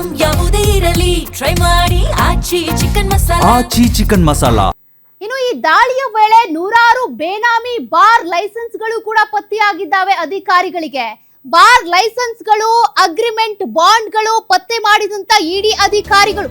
Item ಯಾವುದೇ ಇರಲಿ try ಮಾಡಿ ಆಚಿ ಚಿಕನ್ ಮಸಾಲಾ. ಇನ್ನು ಈ ದಾಳಿಯ ವೇಳೆ ನೂರಾರು ಬೇನಾಮಿ ಬಾರ್ ಲೈಸೆನ್ಸ್ಗಳು ಕೂಡ ಪತ್ತೆಯಾಗಿದ್ದಾವೆ ಅಧಿಕಾರಿಗಳಿಗೆ. ಬಾರ್ ಲೈಸೆನ್ಸ್ಗಳು, ಅಗ್ರಿಮೆಂಟ್, ಬಾಂಡ್ಗಳು ಪತ್ತೆ ಮಾಡಿದಂತ ಇಡಿ ಅಧಿಕಾರಿಗಳು.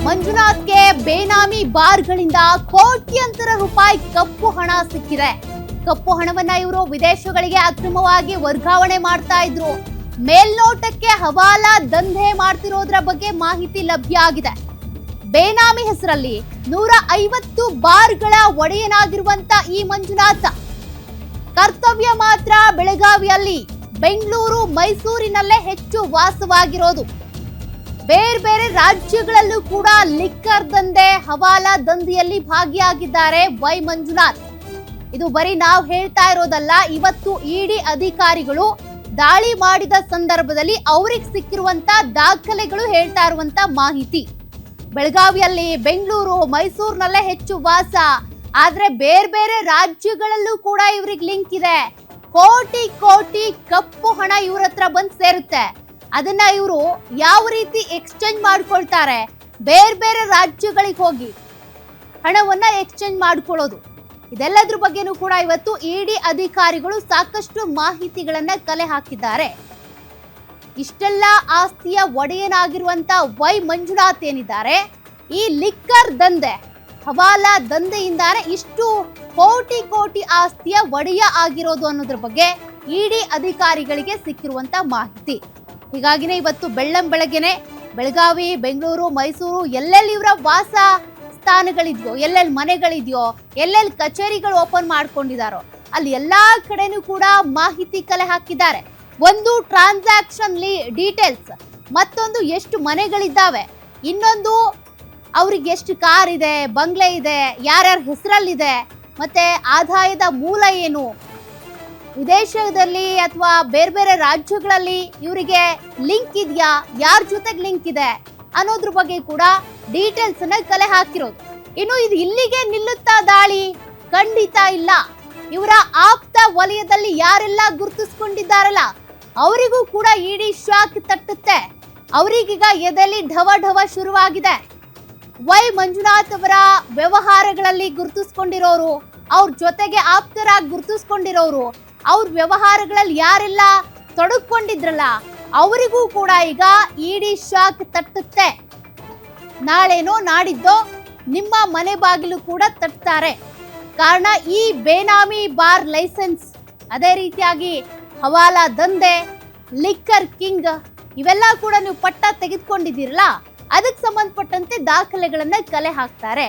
ಮಂಜುನಾಥ್ಗೆ ಬೇನಾಮಿ ಬಾರ್ಗಳಿಂದ ಕೋಟ್ಯಂತರ ರೂಪಾಯಿ ಕಪ್ಪು ಹಣ ಸಿಕ್ಕಿದೆ. ಕಪ್ಪು ಹಣವನ್ನ ಇವರು ವಿದೇಶಗಳಿಗೆ ಅಕ್ರಮವಾಗಿ ವರ್ಗಾವಣೆ ಮಾಡ್ತಾ ಇದ್ರು. ಮೇಲ್ನೋಟಕ್ಕೆ ಹವಾಲಾ ದಂಧೆ ಮಾಡ್ತಿರೋದ್ರ ಬಗ್ಗೆ ಮಾಹಿತಿ ಲಭ್ಯ ಆಗಿದೆ. ಬೇನಾಮಿ ಹೆಸರಲ್ಲಿ 150 ಬಾರ್ಗಳ ಒಡೆಯನಾಗಿರುವಂತ ಈ ಮಂಜುನಾಥ ಕರ್ತವ್ಯ ಮಾತ್ರ ಬೆಳಗಾವಿಯಲ್ಲಿ, ಬೆಂಗಳೂರು, ಮೈಸೂರಿನಲ್ಲೇ ಹೆಚ್ಚು ವಾಸವಾಗಿರೋದು. ಬೇರೆ ಬೇರೆ ರಾಜ್ಯಗಳಲ್ಲೂ ಕೂಡ ಲಿಕ್ಕರ್ ದಂಧೆ, ಹವಾಲಾ ದಂಧೆಯಲ್ಲಿ ಭಾಗಿಯಾಗಿದ್ದಾರೆ ವೈ ಮಂಜುನಾಥ್. ಇದು ಬರೀ ನಾವು ಹೇಳ್ತಾ ಇರೋದಲ್ಲ, ಇವತ್ತು ಇಡಿ ಅಧಿಕಾರಿಗಳು ದಾಳಿ ಮಾಡಿದ ಸಂದರ್ಭದಲ್ಲಿ ಅವ್ರಿಗೆ ಸಿಕ್ಕಿರುವಂತ ದಾಖಲೆಗಳು ಹೇಳ್ತಾ ಇರುವಂತ ಮಾಹಿತಿ. ಬೆಳಗಾವಿಯಲ್ಲಿ, ಬೆಂಗಳೂರು, ಮೈಸೂರಿನಲ್ಲೇ ಹೆಚ್ಚು ವಾಸ, ಆದ್ರೆ ಬೇರೆ ಬೇರೆ ರಾಜ್ಯಗಳಲ್ಲೂ ಕೂಡ ಇವ್ರಿಗೆ ಲಿಂಕ್ ಇದೆ. ಕೋಟಿ ಕೋಟಿ ಕಪ್ಪು ಹಣ ಇವ್ರ ಹತ್ರ ಬಂದು ಸೇರುತ್ತೆ. ಅದನ್ನ ಇವರು ಯಾವ ರೀತಿ ಎಕ್ಸ್ಚೇಂಜ್ ಮಾಡ್ಕೊಳ್ತಾರೆ, ಬೇರೆ ಬೇರೆ ರಾಜ್ಯಗಳಿಗೆ ಹೋಗಿ ಹಣವನ್ನ ಎಕ್ಸ್ಚೇಂಜ್ ಮಾಡ್ಕೊಳ್ಳೋದು, ಇದೆಲ್ಲದ್ರ ಬಗ್ಗೆನೂ ಕೂಡ ಇವತ್ತು ಇಡಿ ಅಧಿಕಾರಿಗಳು ಸಾಕಷ್ಟು ಮಾಹಿತಿಗಳನ್ನ ಕಲೆ ಹಾಕಿದ್ದಾರೆ. ಇಷ್ಟೆಲ್ಲ ಆಸ್ತಿಯ ಒಡೆಯನಾಗಿರುವಂತ ವೈ ಮಂಜುನಾಥ್ ಏನಿದ್ದಾರೆ, ಈ ಲಿಕ್ಕರ್ ದಂಧೆ, ಹವಾಲಾ ದಂಧೆಯಿಂದಾನೆ ಇಷ್ಟು ಕೋಟಿ ಕೋಟಿ ಆಸ್ತಿಯ ಒಡೆಯ ಆಗಿರೋದು ಅನ್ನೋದ್ರ ಬಗ್ಗೆ ಇಡಿ ಅಧಿಕಾರಿಗಳಿಗೆ ಸಿಕ್ಕಿರುವಂತ ಮಾಹಿತಿ. ಹೀಗಾಗಿನೇ ಇವತ್ತು ಬೆಳ್ಳಂಬೆಳಗ್ಗೆನೆ ಬೆಳಗಾವಿ, ಬೆಂಗಳೂರು, ಮೈಸೂರು ಎಲ್ಲೆಲ್ಲಿ ಇವರ ವಾಸ ಸ್ಥಾನಗಳಿದೆಯೋ, ಎಲ್ಲೆಲ್ಲಿ ಮನೆಗಳಿದೆಯೋ, ಎಲ್ಲೆಲ್ಲಿ ಕಚೇರಿಗಳು ಓಪನ್ ಮಾಡ್ಕೊಂಡಿದಾರೋ ಅಲ್ಲಿ ಎಲ್ಲಾ ಕಡೆನೂ ಕೂಡ ಮಾಹಿತಿ ಕಲೆ ಹಾಕಿದ್ದಾರೆ. ಒಂದು ಟ್ರಾನ್ಸಾಕ್ಷನ್ ಡೀಟೇಲ್ಸ್, ಮತ್ತೊಂದು ಎಷ್ಟು ಮನೆಗಳಿದ್ದಾವೆ, ಇನ್ನೊಂದು ಅವ್ರಿಗೆ ಎಷ್ಟು ಕಾರ್ ಇದೆ, ಬಂಗ್ಲೆ ಇದೆ, ಯಾರ್ಯಾರ ಹೆಸರಲ್ಲಿದೆ, ಮತ್ತೆ ಆದಾಯದ ಮೂಲ ಏನು, ವಿದೇಶದಲ್ಲಿ ಅಥವಾ ಬೇರೆ ಬೇರೆ ರಾಜ್ಯಗಳಲ್ಲಿ ಇವರಿಗೆ ಲಿಂಕ್ ಇದೆಯಾ, ಯಾರ ಜೊತೆಗೆ ಲಿಂಕ್ ಇದೆ ಅನ್ನೋದ್ರ ಬಗ್ಗೆ ಕೂಡ ಡೀಟೇಲ್ಸ್ ಅನ್ನ ಕಲೆ ಹಾಕಿರೋದು. ಇನ್ನು ಇದು ಇಲ್ಲಿಗೆ ನಿಲ್ಲುತ್ತಾ ದಾಳಿ? ಖಂಡಿತ ಇಲ್ಲ. ಇವರ ಆಪ್ತ ವಲಯದಲ್ಲಿ ಯಾರೆಲ್ಲ ಗುರುತಿಸ್ಕೊಂಡಿದ್ದಾರಲ್ಲ ಅವರಿಗೂ ಕೂಡ ಇಡಿ ಶಾಕ್ ತಟ್ಟುತ್ತೆ. ಅವರಿಗೀಗ ಎದೆಯಲ್ಲಿ ಢವ ಢವ ಶುರುವಾಗಿದೆ. ವೈ ಮಂಜುನಾಥ್ ಅವರ ವ್ಯವಹಾರಗಳಲ್ಲಿ ಗುರುತಿಸ್ಕೊಂಡಿರೋರು, ಅವ್ರ ಜೊತೆಗೆ ಆಪ್ತರಾಗಿ ಗುರುತಿಸ್ಕೊಂಡಿರೋರು, ಅವ್ರ ವ್ಯವಹಾರಗಳಲ್ಲಿ ಯಾರೆಲ್ಲ ತೊಡಗಿಕೊಂಡಿದ್ರಲ್ಲ ಅವರಿಗೂ ಕೂಡ ಈಗ ಇಡಿ ಶಾಕ್ ತಟ್ಟುತ್ತೆ. ನಾಳೆನೋ ನಾಡಿದ್ದೋ ನಿಮ್ಮ ಮನೆ ಬಾಗಿಲು ಕೂಡ ತಟ್ತಾರೆ. ಕಾರಣ ಈ ಬೇನಾಮಿ ಬಾರ್ ಲೈಸೆನ್ಸ್, ಅದೇ ರೀತಿಯಾಗಿ ಹವಾಲಾ ದಂಧೆ, ಲಿಕ್ಕರ್ ಕಿಂಗ್, ಇವೆಲ್ಲ ಕೂಡ ನೀವು ಪಟ್ಟ ತೆಗೆದುಕೊಂಡಿದ್ದೀರಲ್ಲ, ಅದಕ್ಕೆ ಸಂಬಂಧಪಟ್ಟಂತೆ ದಾಖಲೆಗಳನ್ನ ಕಲೆ ಹಾಕ್ತಾರೆ.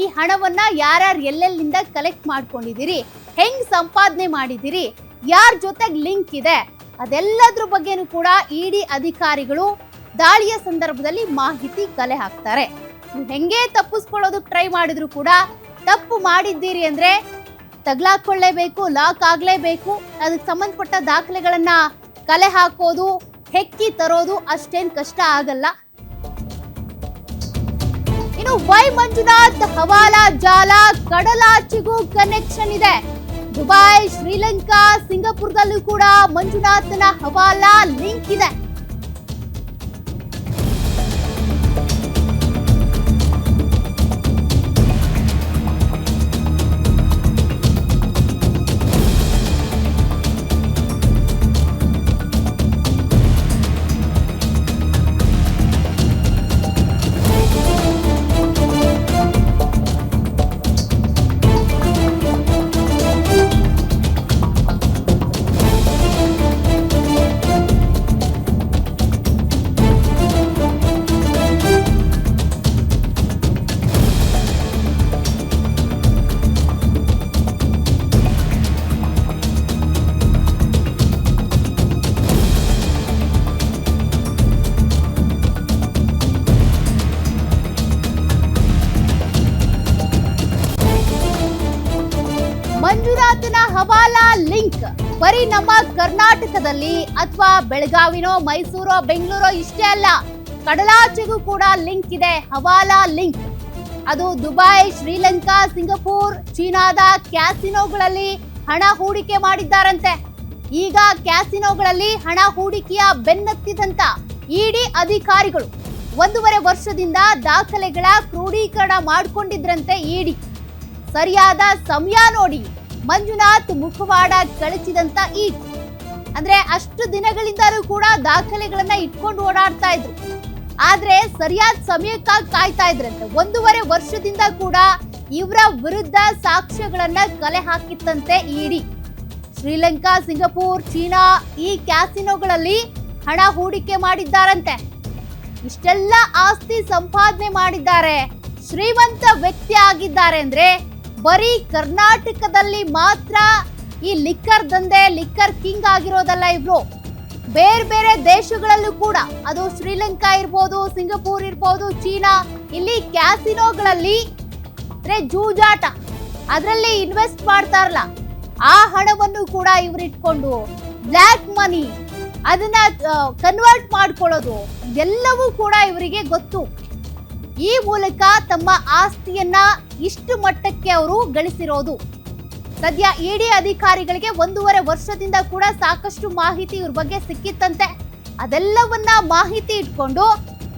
ಈ ಹಣವನ್ನ ಯಾರ್ಯಾರು ಎಲ್ಲೆಲ್ಲಿಂದ ಕಲೆಕ್ಟ್ ಮಾಡ್ಕೊಂಡಿದ್ದೀರಿ, ಹೆಂಗ್ ಸಂಪಾದನೆ ಮಾಡಿದಿರಿ, ಯಾರ ಜೊತೆಗೆ ಲಿಂಕ್ ಇದೆ, ಅದೆಲ್ಲದ್ರ ಬಗ್ಗೆನೂ ಕೂಡ ಇಡಿ ಅಧಿಕಾರಿಗಳು ದಾಳಿಯ ಸಂದರ್ಭದಲ್ಲಿ ಮಾಹಿತಿ ಕಲೆ ಹಾಕ್ತಾರೆ. ನೀವು ಹೆಂಗೆ ತಪ್ಪಿಸ್ಕೊಳ್ಳೋದಕ್ಕೆ ಟ್ರೈ ಮಾಡಿದ್ರು ಕೂಡ ತಪ್ಪು ಮಾಡಿದ್ದೀರಿ ಅಂದ್ರೆ ತಗ್ಲಾಕೊಳ್ಳೇಬೇಕು, ಲಾಕ್ ಆಗ್ಲೇಬೇಕು. ಅದಕ್ಕೆ ಸಂಬಂಧಪಟ್ಟ ದಾಖಲೆಗಳನ್ನ ಕಲೆ ಹಾಕೋದು, ಹೆಕ್ಕಿ ತರೋದು ಅಷ್ಟೇನ್ ಕಷ್ಟ ಆಗಲ್ಲ. ಇನ್ನು ವೈ ಮಂಜುನಾಥ್ ಹವಾಲಾ ಜಾಲ ಕಡಲಾಚೆಗೂ ಕನೆಕ್ಷನ್ ಇದೆ. ದುಬೈ, ಶ್ರೀಲಂಕಾ, ಸಿಂಗಾಪುರದಲ್ಲೂ ಕೂಡ ಮಂಜುನಾಥನ ಹವಾಲಾ ಲಿಂಕ್ ಇದೆ. ಮಂಜುನಾಥನ ಹವಾಲಾ ಲಿಂಕ್ ಬರೀ ನಮ್ಮ ಕರ್ನಾಟಕದಲ್ಲಿ ಅಥವಾ ಬೆಳಗಾವಿನೋ ಮೈಸೂರೋ ಬೆಂಗಳೂರೋ ಇಷ್ಟೇ ಅಲ್ಲ, ಕಡಲಾಚೆಗೂ ಕೂಡ ಲಿಂಕ್ ಇದೆ. ಹವಾಲಾ ಲಿಂಕ್ ಅದು ದುಬೈ, ಶ್ರೀಲಂಕಾ, ಸಿಂಗಪೂರ್, ಚೀನಾದ ಕ್ಯಾಸಿನೋಗಳಲ್ಲಿ ಹಣ ಹೂಡಿಕೆ ಮಾಡಿದ್ದಾರಂತೆ. ಈಗ ಕ್ಯಾಸಿನೋಗಳಲ್ಲಿ ಹಣ ಹೂಡಿಕೆಯ ಬೆನ್ನತ್ತಿದಂತ ಇಡಿ ಅಧಿಕಾರಿಗಳು 1.5 ವರ್ಷದಿಂದ ದಾಖಲೆಗಳ ಕ್ರೋಢೀಕರಣ ಮಾಡಿಕೊಂಡಿದ್ರಂತೆ. ಇಡಿ ಸರಿಯಾದ ಸಮಯ ನೋಡಿ ಮಂಜುನಾಥ್ ಮುಖವಾಡ ಕಳಚಿದಂತ ಇಡಿ, ಅಂದ್ರೆ ಅಷ್ಟು ದಿನಗಳಿಂದಲೂ ಕೂಡ ದಾಖಲೆಗಳನ್ನ ಇಟ್ಕೊಂಡು ಓಡಾಡ್ತಾ ಇದ್ರು. ಆದ್ರೆ ಸರಿಯಾದ ಸಮಯಕ್ಕಾಗಿ ಕಾಯ್ತಾ ಇದ್ರಂತೆ. 1.5 ವರ್ಷದಿಂದ ಕೂಡ ಇವರ ವಿರುದ್ಧ ಸಾಕ್ಷ್ಯಗಳನ್ನ ಕಲೆ ಹಾಕಿತ್ತಂತೆ ಇಡಿ. ಶ್ರೀಲಂಕಾ, ಸಿಂಗಪೂರ್, ಚೀನಾ ಈ ಕ್ಯಾಸಿನೋಗಳಲ್ಲಿ ಹಣ ಹೂಡಿಕೆ ಮಾಡಿದ್ದಾರಂತೆ. ಇಷ್ಟೆಲ್ಲ ಆಸ್ತಿ ಸಂಪಾದನೆ ಮಾಡಿದ್ದಾರೆ, ಶ್ರೀಮಂತ ವ್ಯಕ್ತಿ ಆಗಿದ್ದಾರೆ ಅಂದ್ರೆ ಬರೀ ಕರ್ನಾಟಕದಲ್ಲಿ ಮಾತ್ರ ಈ ಲಿಕ್ಕರ್ ದಂಧೆ, ಲಿಕ್ಕರ್ ಕಿಂಗ್ ಆಗಿರೋದಲ್ಲ ಇವ್ರು. ಬೇರೆ ಬೇರೆ ದೇಶಗಳಲ್ಲೂ ಕೂಡ, ಅದು ಶ್ರೀಲಂಕಾ ಇರ್ಬೋದು, ಸಿಂಗಪೂರ್ ಇರ್ಬೋದು, ಚೀನಾ, ಇಲ್ಲಿ ಕ್ಯಾಸಿನೋಗಳಲ್ಲಿ ಜೂಜಾಟ, ಅದರಲ್ಲಿ ಇನ್ವೆಸ್ಟ್ ಮಾಡ್ತಾರಲ್ಲ, ಆ ಹಣವನ್ನು ಕೂಡ ಇವ್ರು ಇಟ್ಕೊಂಡು ಬ್ಲ್ಯಾಕ್ ಮನಿ ಅದನ್ನ ಕನ್ವರ್ಟ್ ಮಾಡ್ಕೊಳ್ಳೋದು ಎಲ್ಲವೂ ಕೂಡ ಇವರಿಗೆ ಗೊತ್ತು. ಈ ಮೂಲಕ ತಮ್ಮ ಆಸ್ತಿಯನ್ನ ಇಷ್ಟು ಮಟ್ಟಕ್ಕೆ ಅವರು ಗಳಿಸಿರೋದು. ಸದ್ಯ ಇಡಿ ಅಧಿಕಾರಿಗಳಿಗೆ 1.5 ವರ್ಷದಿಂದ ಕೂಡ ಸಾಕಷ್ಟು ಮಾಹಿತಿ ಇವ್ರ ಬಗ್ಗೆ ಸಿಕ್ಕಿತ್ತಂತೆ. ಅದೆಲ್ಲವನ್ನ ಮಾಹಿತಿ ಇಟ್ಕೊಂಡು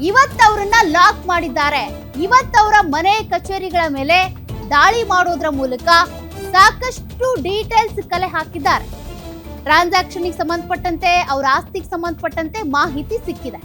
ಇವತ್ತವರನ್ನ ಲಾಕ್ ಮಾಡಿದ್ದಾರೆ. ಇವತ್ತವರ ಮನೆ ಕಚೇರಿಗಳ ಮೇಲೆ ದಾಳಿ ಮಾಡೋದ್ರ ಮೂಲಕ ಸಾಕಷ್ಟು ಡೀಟೇಲ್ಸ್ ಕಲೆ ಹಾಕಿದ್ದಾರೆ. ಟ್ರಾನ್ಸಾಕ್ಷನ್ಗೆ ಸಂಬಂಧಪಟ್ಟಂತೆ, ಅವರ ಆಸ್ತಿಗೆ ಸಂಬಂಧಪಟ್ಟಂತೆ ಮಾಹಿತಿ ಸಿಕ್ಕಿದೆ.